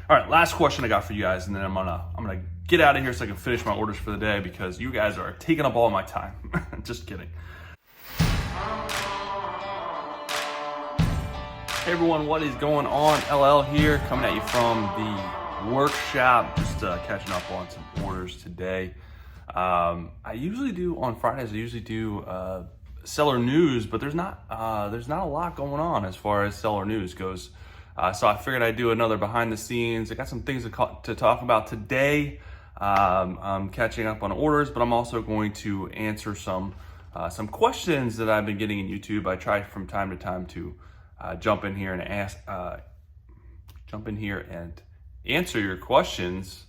All right, last question I got for you guys, and then I'm gonna get out of here so I can finish my orders for the day because you guys are taking up all my time. Just kidding. Hey everyone, what is going on? LL here, coming at you from the workshop. Just catching up on some orders today. I usually do on Fridays. I usually do seller news, but there's not a lot going on as far as seller news goes. So I figured I'd do another behind the scenes. I got some things to talk about today. I'm catching up on orders, but I'm also going to answer some questions that I've been getting in YouTube. I try from time to time to jump in here and answer your questions.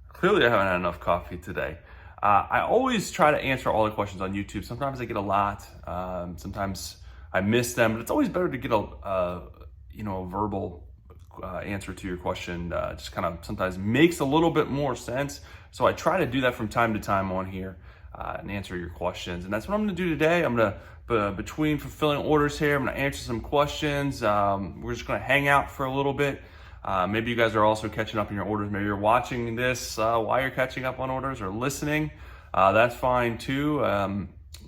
Clearly, I haven't had enough coffee today. I always try to answer all the questions on YouTube. Sometimes I get a lot. Sometimes I miss them, but it's always better to get a verbal answer to your question. Just kind of sometimes makes a little bit more sense. So I try to do that from time to time on here and answer your questions. And that's what I'm going to do today. I'm going to, between fulfilling orders here, I'm going to answer some questions. We're just going to hang out for a little bit. Maybe you guys are also catching up on your orders. Maybe you're watching this while you're catching up on orders or listening. That's fine too,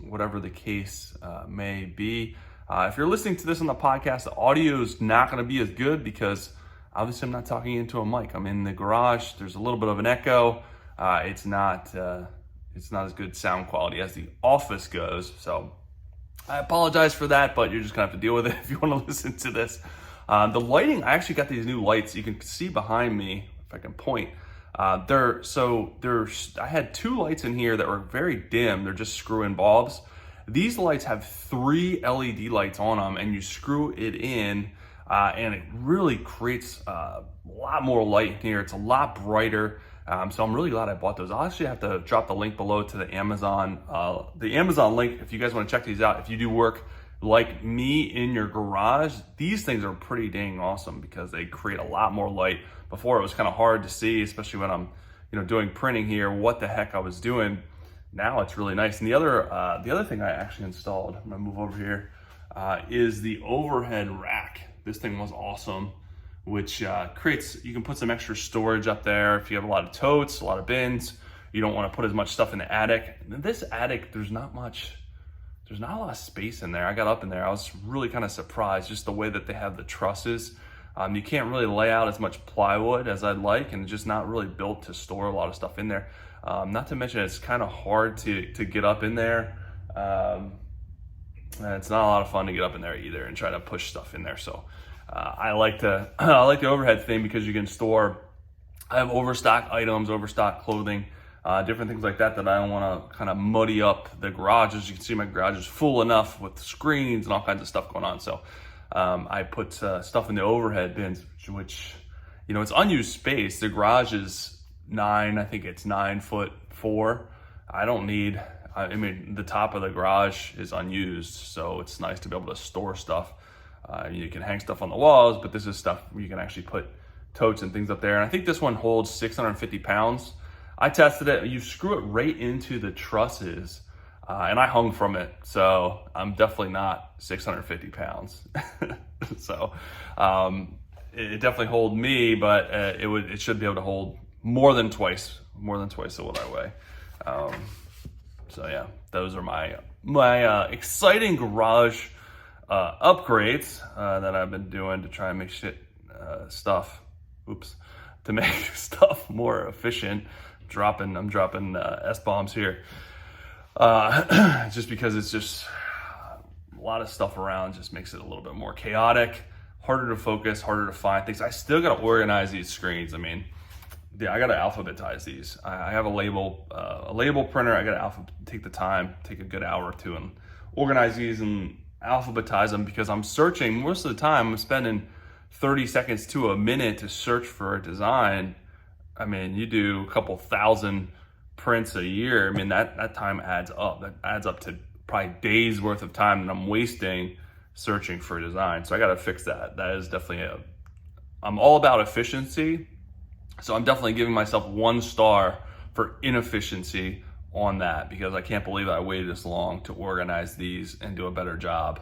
whatever the case may be. If you're listening to this on the podcast, the audio is not going to be as good because obviously I'm not talking into a mic. I'm in the garage. There's a little bit of an echo. It's not as good sound quality as the office goes. So I apologize for that, but you're just going to have to deal with it if you want to listen to this. The lighting, I actually got these new lights. You can see behind me, if I can point. I had two lights in here that were very dim. They're just screw-in bulbs. These lights have 3 LED lights on them, and you screw it in, and it really creates a lot more light in here. It's a lot brighter. So I'm really glad I bought those. I'll actually have to drop the link below to the Amazon link if you guys want to check these out. If you do work like me in your garage, these things are pretty dang awesome because they create a lot more light. Before it was kind of hard to see, especially when I'm doing printing here, what the heck I was doing. Now it's really nice. And the other thing I actually installed, I'm gonna move over here, is the overhead rack. This thing was awesome, which you can put some extra storage up there. If you have a lot of totes, a lot of bins, you don't want to put as much stuff in the attic. This attic, there's not a lot of space in there. I got up in there, I was really kind of surprised just the way that they have the trusses. You can't really lay out as much plywood as I'd like, and it's just not really built to store a lot of stuff in there. Not to mention it's kind of hard to get up in there. And it's not a lot of fun to get up in there either and try to push stuff in there. So I like the overhead thing because you can store, I have overstock items, overstock clothing, different things like that I don't want to kind of muddy up the garage. As you can see, my garage is full enough with screens and all kinds of stuff going on. So I put stuff in the overhead bins, which it's unused space. The garage is 9'4". The top of the garage is unused, so it's nice to be able to store stuff. You can hang stuff on the walls, but this is stuff you can actually put totes and things up there. And I think this one holds 650 pounds. I tested it. You screw it right into the trusses, and I hung from it, so I'm definitely not 650 pounds. So it definitely hold me, but it should be able to hold more than twice of what I weigh. So yeah, those are my exciting garage upgrades that I've been doing to try and make to make stuff more efficient. I'm dropping S-bombs here. Just because it's just a lot of stuff around just makes it a little bit more chaotic, harder to focus, harder to find things. I still got to organize these screens. I got to alphabetize these. I have a label printer. I got to take the time, take a good hour or two and organize these and alphabetize them because I'm searching. Most of the time I'm spending 30 seconds to a minute to search for a design. You do a couple thousand prints a year. That time adds up. That adds up to probably days worth of time that I'm wasting searching for a design. So I got to fix that. That is definitely I'm all about efficiency. So I'm definitely giving myself 1 star for inefficiency on that because I can't believe I waited this long to organize these and do a better job.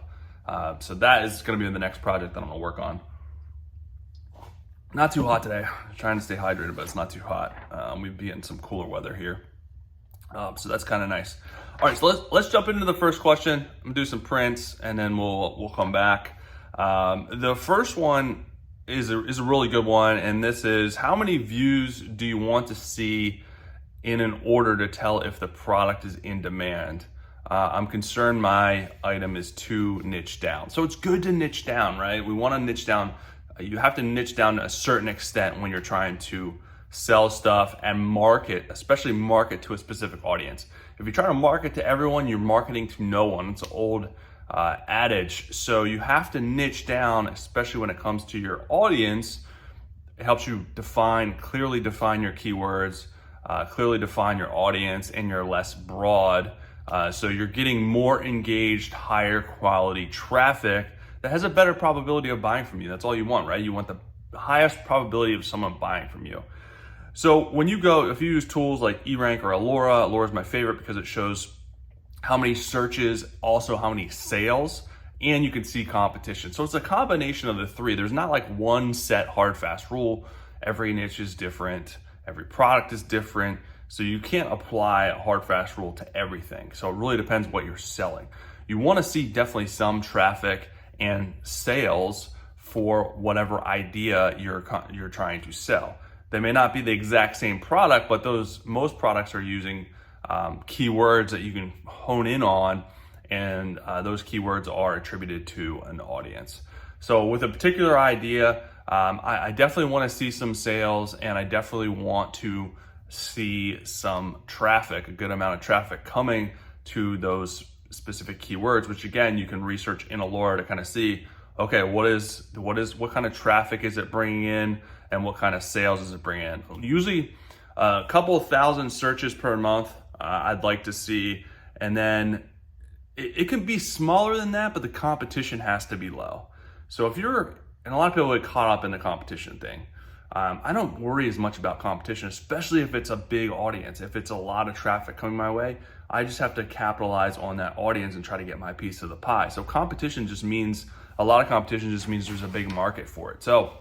So that is going to be the next project that I'm going to work on. Not too hot today. Trying to stay hydrated, but it's not too hot. We'd be in some cooler weather here. So that's kind of nice. All right, so let's jump into the first question. I'm gonna do some prints and then we'll come back. The first one is a really good one, and this is: how many views do you want to see in an order to tell if the product is in demand? I'm concerned my item is too niche down. So it's good to niche down, right? We want to niche down. You have to niche down to a certain extent when you're trying to sell stuff and market, especially market to a specific audience. If you're trying to market to everyone, you're marketing to no one. It's an old adage. So you have to niche down, especially when it comes to your audience. It helps you clearly define your keywords, clearly define your audience, and you're less broad. So you're getting more engaged, higher quality traffic that has a better probability of buying from you. That's all you want, right? You want the highest probability of someone buying from you. So when you go, if you use tools like eRank or Alora is my favorite because it shows how many searches, also how many sales, and you can see competition. So it's a combination of the three. There's not like one set hard, fast rule. Every niche is different. Every product is different. So you can't apply a hard, fast rule to everything. So it really depends what you're selling. You want to see definitely some traffic and sales for whatever idea you're trying to sell. They may not be the exact same product, but most products are using keywords that you can hone in on, and those keywords are attributed to an audience. So with a particular idea, I definitely want to see some sales, and I definitely want to see some traffic, a good amount of traffic coming to those specific keywords, which again, you can research in Alora to kind of see, okay, what kind of traffic is it bringing in and what kind of sales is it bringing in? Usually a couple of thousand searches per month, I'd like to see. And then it can be smaller than that, but the competition has to be low. So and a lot of people get caught up in the competition thing. I don't worry as much about competition, especially if it's a big audience. If it's a lot of traffic coming my way, I just have to capitalize on that audience and try to get my piece of the pie. So a lot of competition just means there's a big market for it. So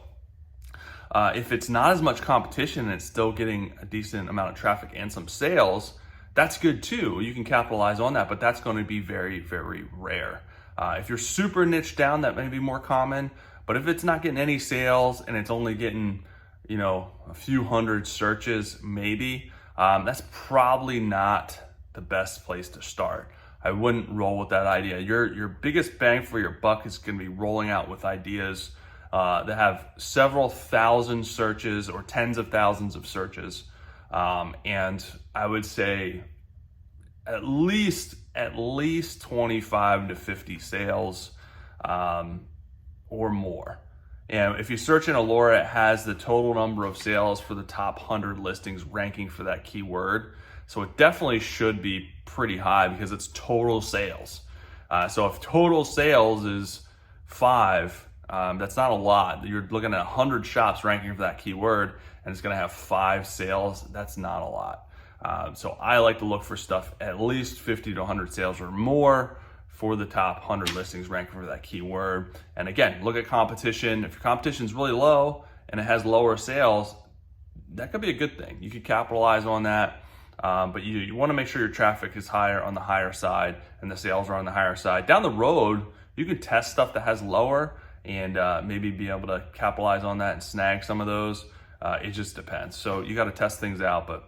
if it's not as much competition and it's still getting a decent amount of traffic and some sales, that's good too. You can capitalize on that, but that's going to be very, very rare. If you're super niche down, that may be more common. But if it's not getting any sales and it's only getting, a few hundred searches, maybe, that's probably not the best place to start. I wouldn't roll with that idea. Your biggest bang for your buck is going to be rolling out with ideas that have several thousand searches or tens of thousands of searches. And I would say at least 25 to 50 sales or more. And if you search in Alora, it has the total number of sales for the top 100 listings ranking for that keyword. So it definitely should be pretty high because it's total sales. So if total sales is 5, that's not a lot. You're looking at 100 shops ranking for that keyword and it's gonna have 5 sales. That's not a lot. So I like to look for stuff at least 50 to 100 sales or more for the top 100 listings ranking for that keyword. And again, look at competition. If your competition is really low and it has lower sales, that could be a good thing. You could capitalize on that. But you want to make sure your traffic is higher on the higher side and the sales are on the higher side. Down the road, you can test stuff that has lower and maybe be able to capitalize on that and snag some of those. It just depends. So you got to test things out.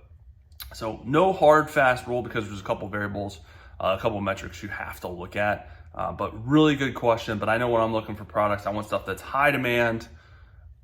So no hard, fast rule because there's a couple variables, a couple metrics you have to look at. But really good question. But I know when I'm looking for products, I want stuff that's high demand,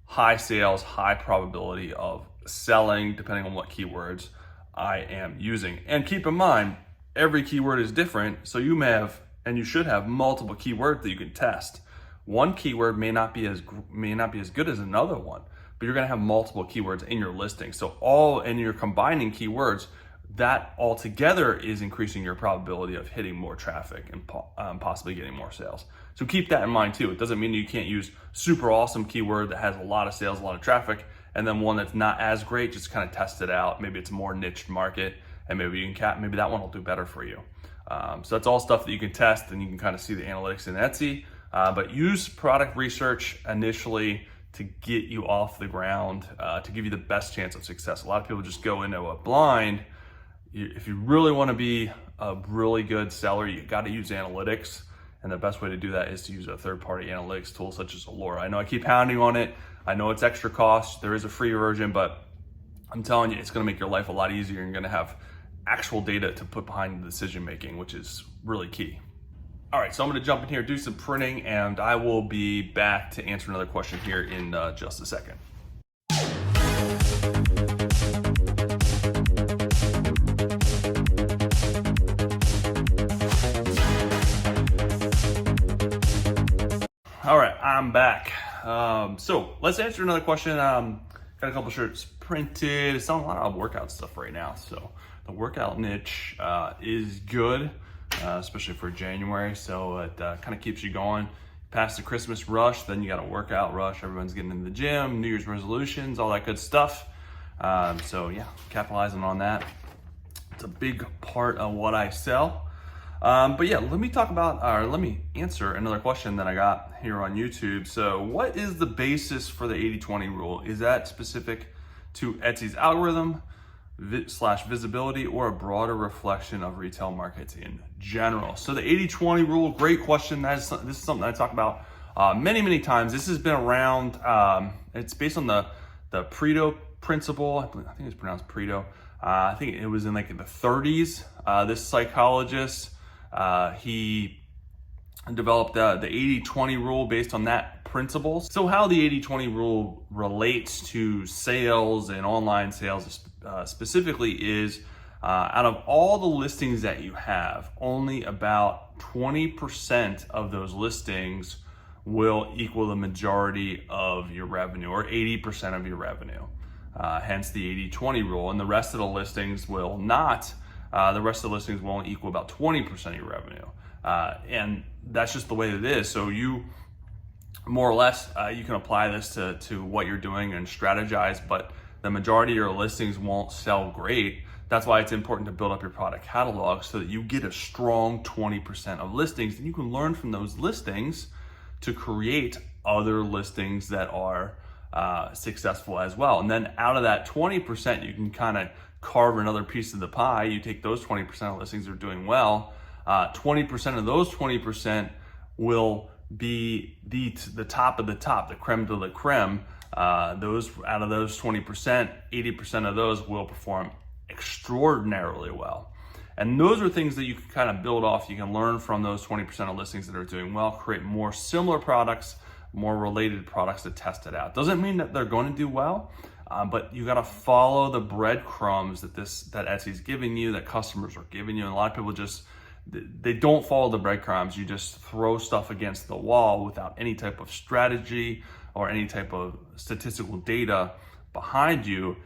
high sales, high probability of selling, depending on what keywords I am using. And keep in mind, every keyword is different. So you may have, and you should have, multiple keywords that you can test. One keyword may not be as good as another one, but you're gonna have multiple keywords in your listing. So and you're combining keywords, that altogether is increasing your probability of hitting more traffic and possibly getting more sales. So keep that in mind too. It doesn't mean you can't use super awesome keyword that has a lot of sales, a lot of traffic, and then one that's not as great, just kind of test it out. Maybe it's a more niche market and maybe maybe that one will do better for you. So that's all stuff that you can test and you can kind of see the analytics in Etsy, but use product research initially to get you off the ground, to give you the best chance of success. A lot of people just go into a blind. If you really want to be a really good seller, you got to use analytics. And the best way to do that is to use a third-party analytics tool such as Allura. I know I keep pounding on it. I know it's extra cost. There is a free version, but I'm telling you, it's going to make your life a lot easier. You're going to have actual data to put behind the decision making, which is really key. All right, so I'm going to jump in here, do some printing, and I will be back to answer another question here in just a second. All right, I'm back. So let's answer another question. Got a couple shirts printed. Selling a lot of workout stuff right now. So the workout niche is good, especially for January. So it kind of keeps you going past the Christmas rush. Then you got a workout rush. Everyone's getting into the gym, New Year's resolutions, all that good stuff. So yeah, capitalizing on that. It's a big part of what I sell. But yeah, let me answer another question that I got here on YouTube. So what is the basis for the 80-20 rule? Is that specific to Etsy's algorithm / visibility, or a broader reflection of retail markets in general? So the 80-20 rule, great question. This is something I talk about many times. This has been around, it's based on the Pareto principle. I think it's pronounced Pareto. I think it was in like the 30s. This psychologist, he developed the 80-20 rule based on that principle. So how the 80-20 rule relates to sales and online sales specifically is, out of all the listings that you have, only about 20% of those listings will equal the majority of your revenue, or 80% of your revenue. Hence the 80-20 rule. And the rest of the listings will not. The rest of the listings will only equal about 20% of your revenue. And that's just the way it is. So you, more or less, you can apply this to what you're doing and strategize, but the majority of your listings won't sell great. That's why it's important to build up your product catalog so that you get a strong 20% of listings, and you can learn from those listings to create other listings that are successful as well. And then out of that 20%, you can kind of carve another piece of the pie. You take those 20% of listings that are doing well. 20% of those 20% will be the top of the top, the creme de la creme. Those out of those 20%, 80% of those will perform extraordinarily well. And those are things that you can kind of build off. You can learn from those 20% of listings that are doing well, create more similar products, more related products to test it out. Doesn't mean that they're going to do well, but you got to follow the breadcrumbs that Etsy's giving you, that customers are giving you. And a lot of people they don't follow the breadcrumbs. You just throw stuff against the wall without any type of strategy or any type of statistical data behind you.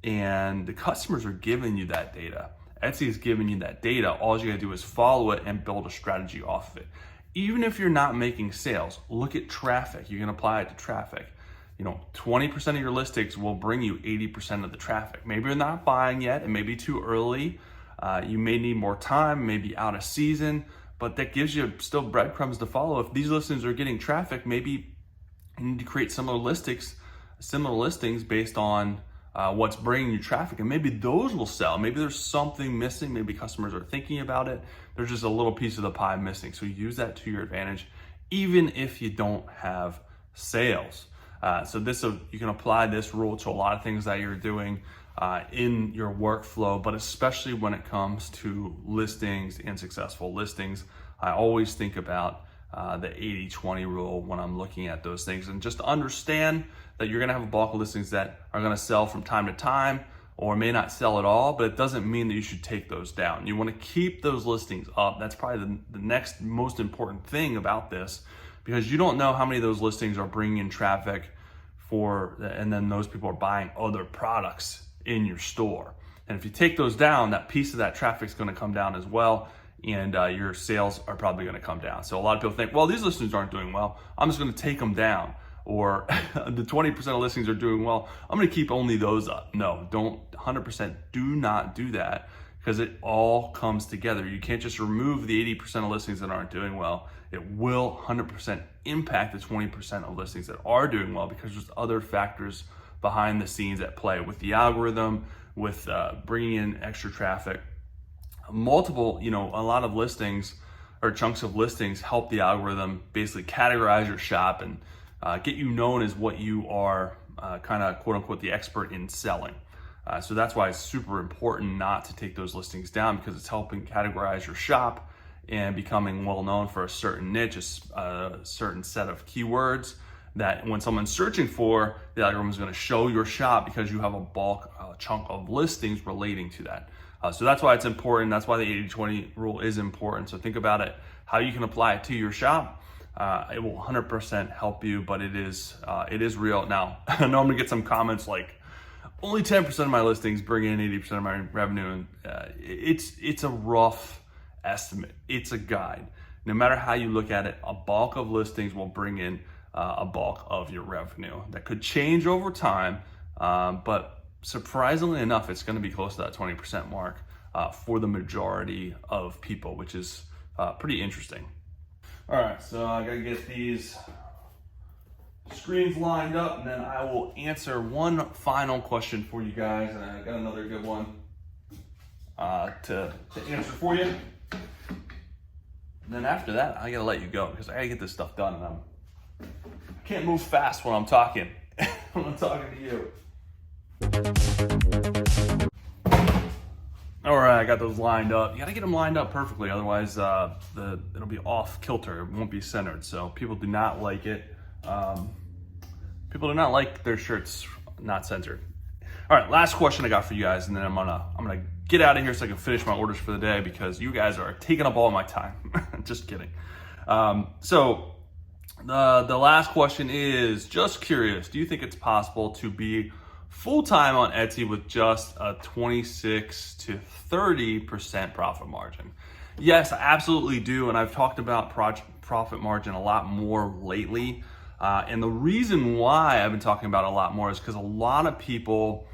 And the customers are giving you that data. Etsy is giving you that data. All you gotta do is follow it and build a strategy off of it. Even if you're not making sales, look at traffic. You can apply it to traffic. 20% of your listings will bring you 80% of the traffic. Maybe you're not buying yet, it may be too early. You may need more time, maybe out of season, but that gives you still breadcrumbs to follow. If these listings are getting traffic, maybe you need to create similar listings based on what's bringing you traffic, and maybe those will sell. Maybe there's something missing. Maybe customers are thinking about it. There's just a little piece of the pie missing. So use that to your advantage, even if you don't have sales. So you can apply this rule to a lot of things that you're doing in your workflow, but especially when it comes to listings and successful listings. I always think about the 80-20 rule when I'm looking at those things, and just understand that you're gonna have a bulk of listings that are gonna sell from time to time or may not sell at all, but it doesn't mean that you should take those down. You wanna keep those listings up. That's probably the next most important thing about this, because you don't know how many of those listings are bringing in traffic and then those people are buying other products in your store. And if you take those down, that piece of that traffic is gonna come down as well, and your sales are probably gonna come down. So a lot of people think, well, these listings aren't doing well, I'm just gonna take them down. Or the 20% of listings are doing well, I'm gonna keep only those up. No, 100% do not do that. because it all comes together. You can't just remove the 80% of listings that aren't doing well. It will 100% impact the 20% of listings that are doing well, because there's other factors behind the scenes at play with the algorithm, with bringing in extra traffic. Multiple, a lot of listings or chunks of listings help the algorithm basically categorize your shop and get you known as what you are kind of quote unquote the expert in selling. So that's why it's super important not to take those listings down, because it's helping categorize your shop and becoming well known for a certain niche, a certain set of keywords that when someone's searching for, the algorithm is going to show your shop because you have a bulk chunk of listings relating to that. So that's why it's important. That's why the 80-20 rule is important. So think about it, how you can apply it to your shop. It will 100% help you, but it is real. Now, I know I'm gonna get some comments like, only 10% of my listings bring in 80% of my revenue. And it's a rough estimate. It's a guide. No matter how you look at it, a bulk of listings will bring in a bulk of your revenue. That could change over time, but surprisingly enough, it's going to be close to that 20% mark for the majority of people, which is pretty interesting. All right, so I got to get these screens lined up, and then I will answer one final question for you guys. And I got another good one to answer for you. And then after that, I got to let you go because I got to get this stuff done. And I can't move fast when I'm talking. When I'm talking to you. All right, I got those lined up. You got to get them lined up perfectly, otherwise it'll be off kilter. It won't be centered. So people do not like it. People do not like their shirts not centered. All right, last question I got for you guys, and then I'm gonna get out of here so I can finish my orders for the day because you guys are taking up all my time. Just kidding. So the last question is, just curious, do you think it's possible to be full-time on Etsy with just a 26 to 30% profit margin? Yes, I absolutely do, and I've talked about profit margin a lot more lately. And the reason why I've been talking about it a lot more is because a lot of people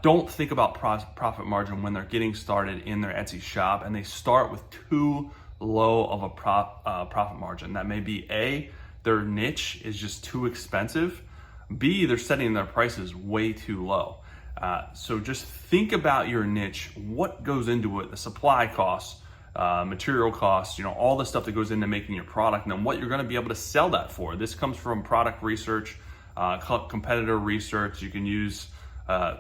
don't think about profit margin when they're getting started in their Etsy shop, and they start with too low of a profit margin. That may be A, their niche is just too expensive. B, they're setting their prices way too low. So just think about your niche, what goes into it, the supply costs, material costs, all the stuff that goes into making your product, and then what you're going to be able to sell that for. This comes from product research, competitor research. You can use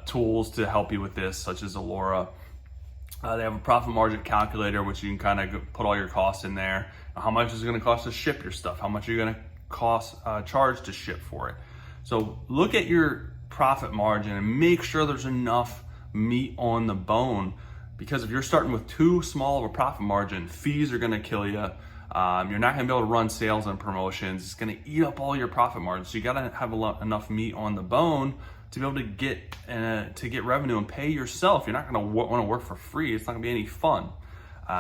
tools to help you with this, such as Allura. They have a profit margin calculator, which you can kind of put all your costs in there. How much is it going to cost to ship your stuff? How much are you going to charge to ship for it? So look at your profit margin and make sure there's enough meat on the bone, because if you're starting with too small of a profit margin, fees are gonna kill you. You're not gonna be able to run sales and promotions. It's gonna eat up all your profit margin. So you gotta have enough meat on the bone to be able to get revenue and pay yourself. You're not gonna wanna work for free. It's not gonna be any fun.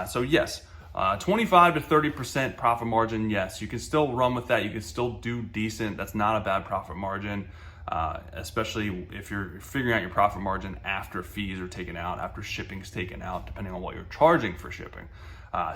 So yes, 25 to 30% profit margin, yes, you can still run with that. You can still do decent. That's not a bad profit margin, especially if you're figuring out your profit margin after fees are taken out, after shipping's taken out, depending on what you're charging for shipping.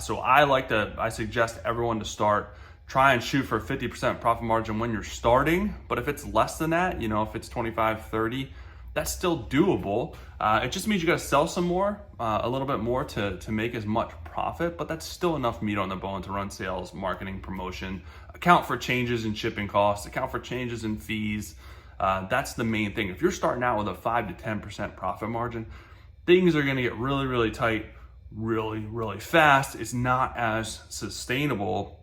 So I suggest everyone to try and shoot for a 50% profit margin when you're starting. But if it's less than that, if it's 25, 30, that's still doable. It just means you got to sell some more, a little bit more to make as much profit, but that's still enough meat on the bone to run sales, marketing, promotion, account for changes in shipping costs, account for changes in fees. That's the main thing. If you're starting out with a 5 to 10% profit margin, things are going to get really, really tight, really, really fast. It's not as sustainable.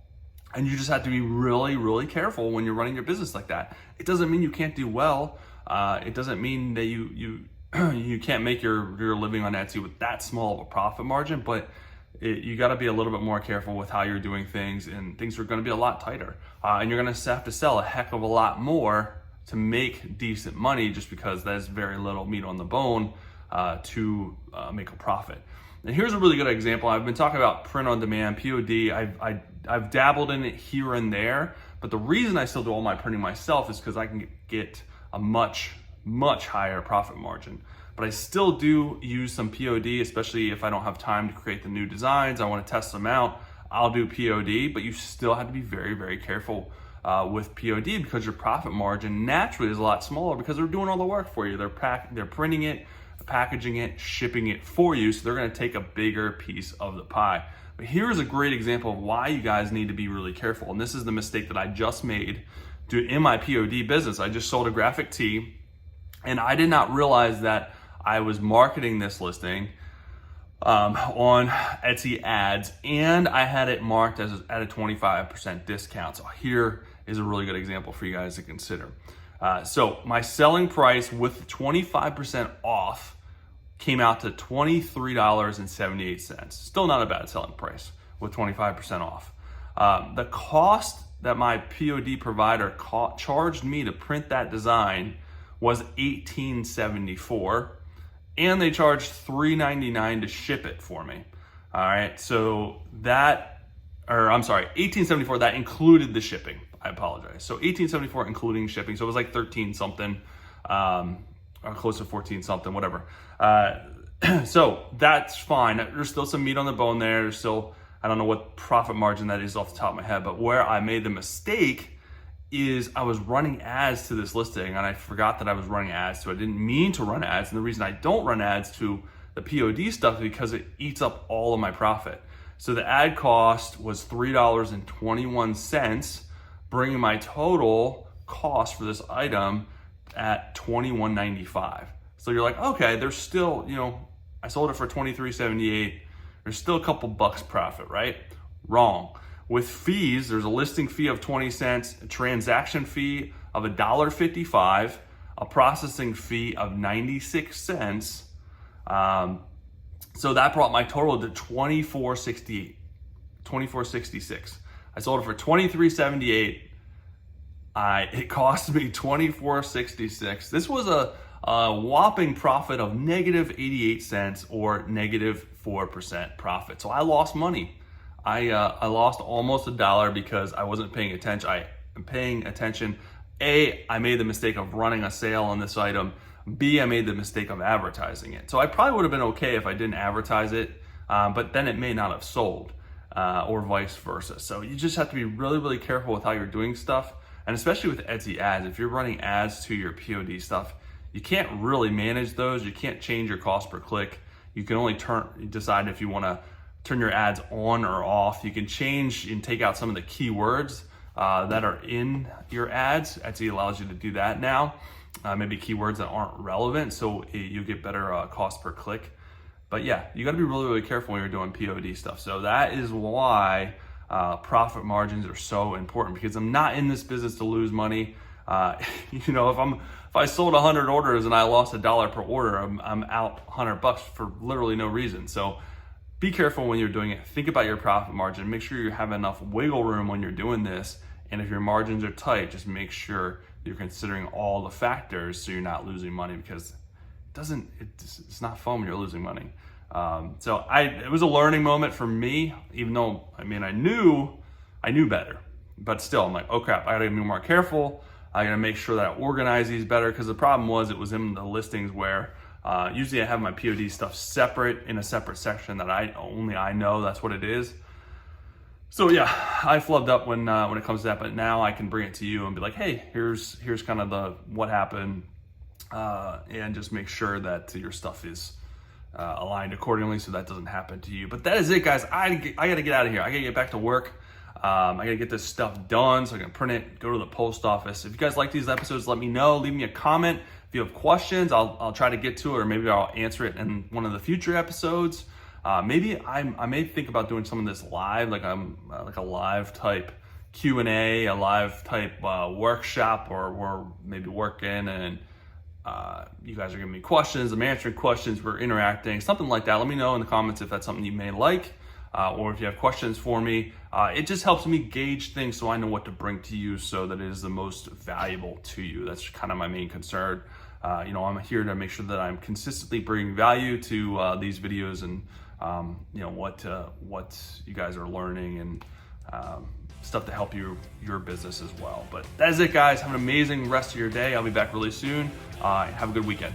And you just have to be really, really careful when you're running your business like that. It doesn't mean you can't do well. It doesn't mean that you can't make your living on Etsy with that small of a profit margin, but you got to be a little bit more careful with how you're doing things, and things are going to be a lot tighter. And you're going to have to sell a heck of a lot more to make decent money, just because there's very little meat on the bone to make a profit. And here's a really good example. I've been talking about print on demand, POD. I've dabbled in it here and there, but the reason I still do all my printing myself is because I can get a much much higher profit margin. But I still do use some POD, especially if I don't have time to create the new designs, I want to test them out, I'll do POD, but you still have to be very, very careful with POD because your profit margin naturally is a lot smaller because they're doing all the work for you. They're printing it, packaging it, shipping it for you, so they're gonna take a bigger piece of the pie. But here's a great example of why you guys need to be really careful, and this is the mistake that I just made in my POD business. I just sold a graphic tee, and I did not realize that I was marketing this listing on Etsy ads, and I had it marked as at a 25% discount. So here is a really good example for you guys to consider. So my selling price with 25% off came out to $23.78. Still not a bad selling price with 25% off. The cost that my POD provider charged me to print that design was $18.74, and they charged $3.99 to ship it for me. All right, so $18.74, that included the shipping. I apologize. So $18.74 including shipping. So it was like 13 something, or close to 14 something, whatever. So that's fine. There's still some meat on the bone there. There's still, I don't know what profit margin that is off the top of my head, but where I made the mistake is I was running ads to this listing, and I forgot that I was running ads to it. I didn't mean to run ads, and the reason I don't run ads to the POD stuff is because it eats up all of my profit. So the ad cost was $3.21, bringing my total cost for this item at $21.95. So you're like, okay, there's still, I sold it for $23.78. There's still a couple bucks profit, right? Wrong. With fees, there's a listing fee of 20 cents, a transaction fee of $1.55, a processing fee of 96 cents. So that brought my total to $24.66. I sold it for $23.78. It cost me $24.66. This was a whopping profit of negative 88 cents or negative 4% profit. So I lost money. I lost almost $1 because I wasn't paying attention. I'm paying attention. A, I made the mistake of running a sale on this item. B, I made the mistake of advertising it. So I probably would have been okay if I didn't advertise it, but then it may not have sold, or vice versa. So you just have to be really, really careful with how you're doing stuff. And especially with Etsy ads, if you're running ads to your POD stuff, you can't really manage those. You can't change your cost per click. You can only decide if you want to turn your ads on or off. You can change and take out some of the keywords that are in your ads. Etsy allows you to do that now. Maybe keywords that aren't relevant, so you get better cost per click. But yeah, you got to be really, really careful when you're doing POD stuff. So that is why profit margins are so important, because I'm not in this business to lose money. If I sold 100 orders and I lost $1 per order, I'm out $100 for literally no reason. So be careful when you're doing it. Think about your profit margin. Make sure you have enough wiggle room when you're doing this. And if your margins are tight, just make sure you're considering all the factors so you're not losing money, because it's not fun when you're losing money. It was a learning moment for me, even though, I knew better, but still I'm like, oh crap, I gotta be more careful. I gotta make sure that I organize these better, because the problem was it was in the listings where usually I have my POD stuff separate in a separate section that I know that's what it is. So yeah, I flubbed up when it comes to that, but now I can bring it to you and be like, hey, here's kind of what happened, and just make sure that your stuff is aligned accordingly so that doesn't happen to you. But that is it, guys. I gotta get out of here. I gotta get back to work. I gotta get this stuff done so I can print it, go to the post office. If you guys like these episodes, let me know. Leave me a comment. If you have questions, I'll try to get to it, or maybe I'll answer it in one of the future episodes. Maybe I may think about doing some of this live, like a live type Q&A, a live type workshop, or maybe working and you guys are giving me questions, I'm answering questions, we're interacting, something like that. Let me know in the comments if that's something you may like, or if you have questions for me. It just helps me gauge things so I know what to bring to you so that it is the most valuable to you. That's kind of my main concern. I'm here to make sure that I'm consistently bringing value to these videos, and what you guys are learning, and stuff to help your business as well. But that is it, guys. Have an amazing rest of your day. I'll be back really soon. Have a good weekend.